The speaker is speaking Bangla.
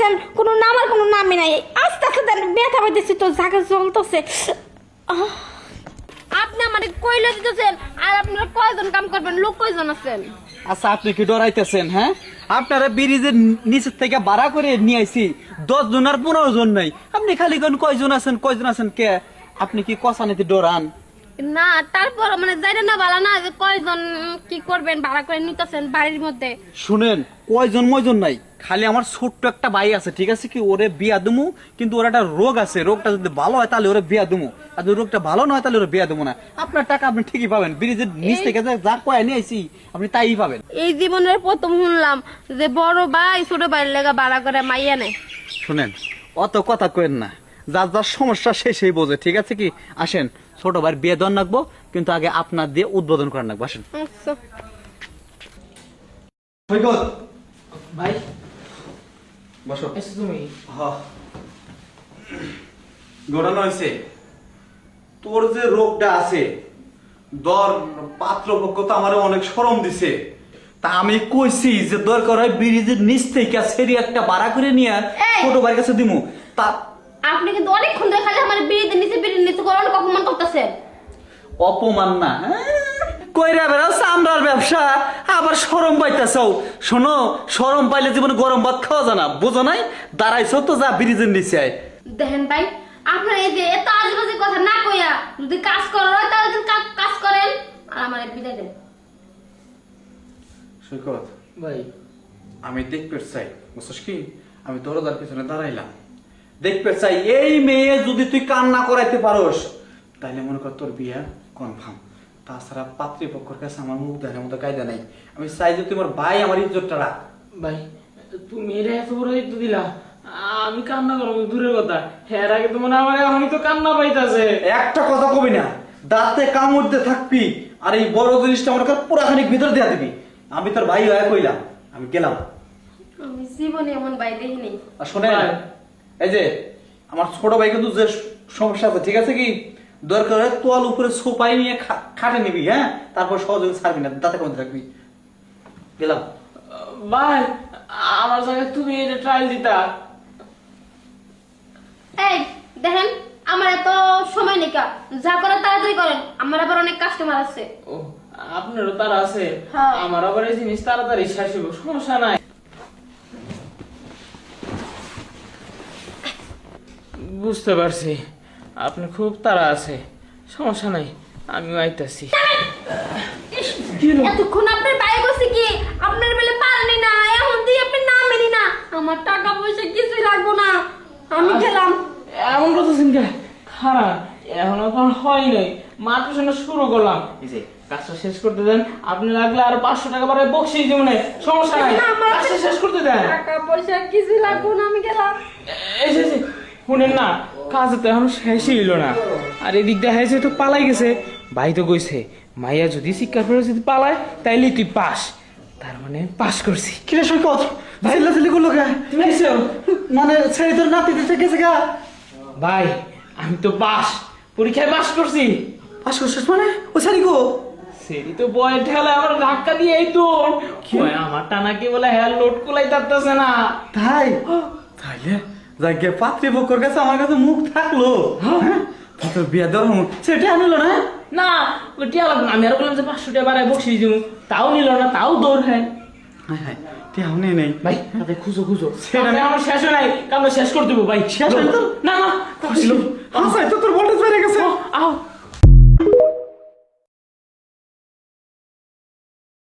আছেন, কোনো নামার কোনো নামই নাই। আস্তে আস্তে ব্যথা পাইতেছি তো, জায়গা জ্বলতেছে। আপনি আমারে কইলে দিতেছেন, আর আপনারা কয়জন কাম করবেন? লোক কয়জন আছেন? আচ্ছা আপনি কি ডরাইতেছেন? হ্যাঁ, আপনারা ব্রিজের নিচের থেকে ভাড়া করে নিয়ে আইছি 10 জন আর 15 জন নাই। আপনি খালি কোন কয়জন আছেন কে? আপনি কি কষানিতে ডরান? না, তারপর মানে যাইরা না ভালো না যে কয়জন কি করবেন ভাড়া করে নিতেছেন বাড়ির মধ্যে। শুনেন, কয়জন ময়জন নাই, খালি আমার ছোট্ট একটা ভাই আছে, ঠিক আছে কি? ওরে বিয়া দেবো, কিন্তু ওর একটা রোগ আছে, রোগটা যদি ভালো হয় তাহলে ওরে বিয়া দেবো, আর যদি রোগটা ভালো না হয় তাহলে ওরে বিয়া দেবো না। আপনার টাকা আপনি ঠিকই পাবেন, ব্রিজের নিচ থেকে যা কয়ে নিয়ে আইছি আপনি তাই পাবেন। এই জীবনের প্রথম শুনলাম যে বড় ভাই ছোট ভাইয়ের লেগা ভাড়া করে মাইয়া নেয়। শুনেন, অত কথা কেন না, যার যার সমস্যা সেই বোঝে, ঠিক আছে কি? আসেন, ছোট ভাইয়ের বিয়ে দেওয়ার রাখবো, কিন্তু আগে আপনার দিয়ে উদ্বোধন করার রাখবো। আসেন। আচ্ছা ভাই বসো। এসে তুমি ঘটনা হয়েছে, তোর যে রোগটা আছে, পাত্রপক্ষ তো আমার অনেক শরম দিছে, তা আমি কইছি যে দরকার হয় ব্রিজের নিচ থেকে সেরি একটা ভাড়া করে নিয়ে ছোট ভাইয়ের কাছে দিমু। তা আপনি কিন্তু অনেকক্ষণ ধরে খালি আমার বিড়িতে নিচে করে অনেক অপমান করতেছেন। অপমান না, কইরা বেড়াও চামড়ার ব্যবসা, আবার শরম পাইতেছাও। শোনো, শরম পাইলে জীবনে গরম ভাত খাওয়া যায় না, বুঝো নাই? দাঁড়াইছো তো, যা ব্রিজের নিচে আয়। দেখেন ভাই, আপনার এই যে এত আজেবাজে কথা না কইয়া যদি কাজ করার হয় তাহলে কাজ করেন, আর আমার বিদায় দেন। সৈকত ভাই আমি দেখতে চাই, বুঝছিস কি? আমি দরজার পিছনে দাঁড়াইলাম, দেখতে চাই এই মেয়ে যদি তুই কান্না করাইতে পারোস তাইলে মনে কর তোর বিয়া কনফার্ম। তাছাড়া পাত্রীপক্ষের কাছে আমার মুখ দেখার মতো কায়দা নাই। আমি চাই যে তোমার ভাই আমার ইজ্জতটা রাখ। ভাই তুমি এটা এত বড় দায়িত্ব দিলা, আমি কান্না করবো দূরের কথা, হ্যাঁ আগে তো মনে আমার আমি তো কান্না পাইতাছে। একটা কথা কবি না, দাঁতে কামড় দিয়ে থাকবি, আর এই বড় জিনিসটা আমার কাছে পুরাখানিক ভিতর দেয়া দিবি। আমি তোর ভাই হয়ে কইলাম, আমি গেলাম। আমি জীবনে এমন ভাই দেখিনি। আর শোনেন, এই যে আমার ছোট ভাই কিন্তু যে সমস্যা আছে, ঠিক আছে কি? দরকার হয় তোয়াল উপরে সোপাই নিয়ে খাটে নিবি, হ্যাঁ? তারপর সহযোগে ছাড়বি না, দাঁতে কামড় থাকবি। গেলাম। ভাই আমার জায়গায় তুমি এটা ট্রায়াল দিতা। এই দেখেন, আমার এত সময় নেই, যা করেন তাড়াতাড়ি করেন, আমার আবার অনেক কাস্টমার আছে। ও আপনারও তারা আছে? হ্যাঁ। আমার আবার এই জিনিস তাড়াতাড়ি শেষ হইব, সমস্যা নাই। বুঝতে পারছি আপনি খুব তাড়া আছে, সমস্যা নাই, আমিও আইতাছি। এতক্ষণ আপনার ভাই বসে কি আপনার বেলে পারনি না, এখন দিয়ে আপনি নামেনি না, আমার টাকা পয়সা কিছুই লাগবো না, আমি গেলাম। এমন কথা চিন্তা খারাপ, এখনো তো হয় নাই, মাত্র শুনে শুরু করলাম। এই যে কাজটা শেষ করতে দেন, আপনি লাগলে আরো 500 টাকা বাড়ায় বকশিস জীবনে, সমস্যা নাই, কাজটা শেষ করতে দেন। টাকা পয়সা কিছুই লাগবো না, আমি গেলাম। এই যে শুনেন না, কাজ তো এখন শেষই হইল না, আর এদিক দেখা যাচ্ছে তো পালাই গেছে। ভাই তো কইছে মাইয়া যদি শিক্ষার পরে যদি পালায় তাইলে তুই পাস, তার মানে পাস করছি। কিরে সৈকত, ভাই লাচিলি করলো কে? তুমি আইছো? মানে ছেড়ে তোর নাতি দিতে গেছে গা? ভাই আমি তো পাস, পরীক্ষায় পাস করছি। পাস করছিস মানে? ও সারি গো সেটি তো বয় ঠেলা আমার ধাক্কা দিয়ে এই তো আমার টানা কি বলে হ্যাঁ লোড কুলাই তারতেছে না। তাই? তাইলে যাকে পাত্রীপক্ষের কাছে আমার কাছে মুখ থাকলো, হ্যাঁ? তোর বিয়ে দেওয়ার সেটা আনিল না? না ওটি আলাদা, আমি আর বললাম যে 500 টাকা বাড়ায় বকশিস দিব, তাও নিল না, তাও দৌড়। হ্যাঁ নেই ভাই, তাতে খুঁজো আমার শেষ হয় নাই, কামটা শেষ করে দেবো ভাই। শেষ হয় তো? না তোর ভোল্টেজ বেড়ে গেছে। আও